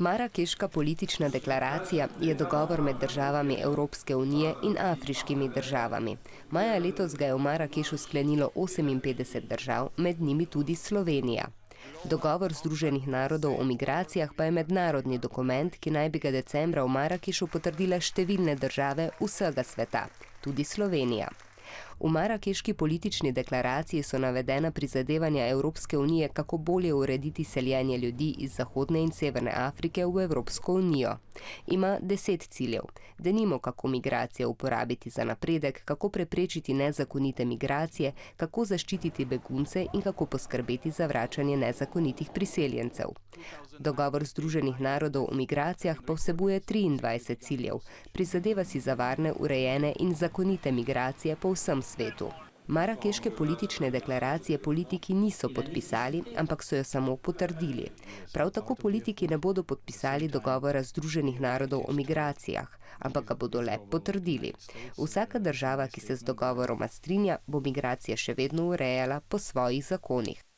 Marakeška politična deklaracija je dogovor med državami Evropske unije in afriškimi državami. Maja letos ga je v Marakešu sklenilo 58 držav, med njimi tudi Slovenija. Dogovor Združenih narodov o migracijah pa je mednarodni dokument, ki naj bi ga decembra v Marakešu potrdila številne države vsega sveta, tudi Slovenija. V Marakeški politični deklaraciji so navedena prizadevanja Evropske unije, kako bolje urediti seljenje ljudi iz Zahodne in Severne Afrike v Evropsko unijo. Ima 10 ciljev. Denimo, kako migracije uporabiti za napredek, kako preprečiti nezakonite migracije, kako zaščititi begunce in kako poskrbeti za vračanje nezakonitih priseljencev. Dogovor Združenih narodov o migracijah pa vsebuje 23 ciljev. Prizadeva si za varne, urejene in zakonite migracije po vsem svetu. Marakeške politične deklaracije politiki niso podpisali, ampak so jo samo potrdili. Prav tako politiki ne bodo podpisali dogovora Združenih narodov o migracijah, ampak ga bodo le potrdili. Vsaka država, ki se z dogovoroma strinja, bo migracije še vedno urejala po svojih zakonih.